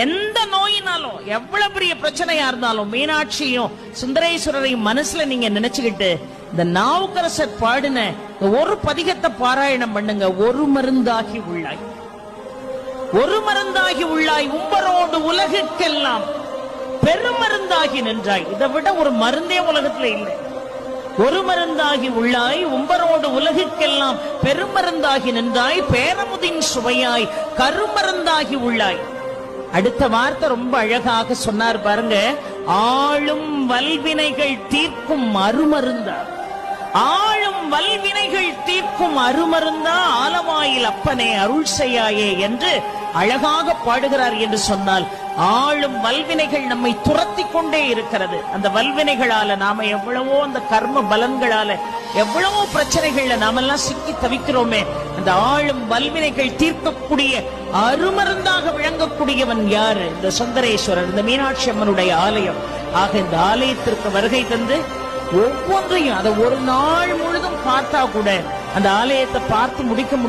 எந்த நோயினாலும் எவ்வளவு பெரிய பிரச்சனையா இருந்தாலும் மீனாட்சியும் சுந்தரேஸ்வரரையும் மனசுல நீங்க நினைச்சுக்கிட்டு இந்த நாவுக்கரசர் பாடின ஒரு பதிகத்தை பாராயணம் பண்ணுங்க. ஒரு மருந்தாகி உள்ளாய், ஒரு மருந்தாகி உள்ளாய், உம்பரோடு உலகுக்கெல்லாம் பெருமருந்தாகி நின்றாய். இதை விட ஒரு மருந்தே உலகத்துல இல்லை. ஒரு மருந்தாகி உள்ளாய், உம்பரோடு உலகுக்கெல்லாம் பெருமருந்தாகி நின்றாய், பேரமுதின் சுவையாய் கருமருந்தாகி உள்ளாய். அடுத்த வார்த்தை ரொம்ப அழகாக சொன்னார் பாருங்க. ஆளும் வல்வினைகள் தீர்க்கும் அருமருந்தா, ஆளும் வல்வினைகள் தீர்க்கும் அருமருந்தா, ஆலவாயில் அப்பனே அருள் செய்யாயே என்று அழகாக பாடுகிறார் என்று சொன்னால், ஆளும் வல்வினைகள் நம்மை துரத்தி கொண்டே இருக்கிறது. அந்த வல்வினைகளால நாம எவ்வளவோ, அந்த கர்ம பலன்களால எவ்வளவோ பிரச்சனைகள்ல நாமெல்லாம் சிக்கி தவிக்கிறோமே. அந்த ஆளும் வல்வினைகள் தீர்க்கக்கூடிய அருமருந்தாக விளங்கக்கூடியவன் யாரு? இந்த சுந்தரேஸ்வரர், இந்த மீனாட்சி அம்மனுடைய ஆலயம். ஆக இந்த ஆலயத்திற்கு வருகை தந்து ஒவ்வொன்றையும் அதை ஒரு நாள் முழுதும் பார்த்தா கூட அந்த ஆலயத்தை பார்த்து முடிக்க முடியும்.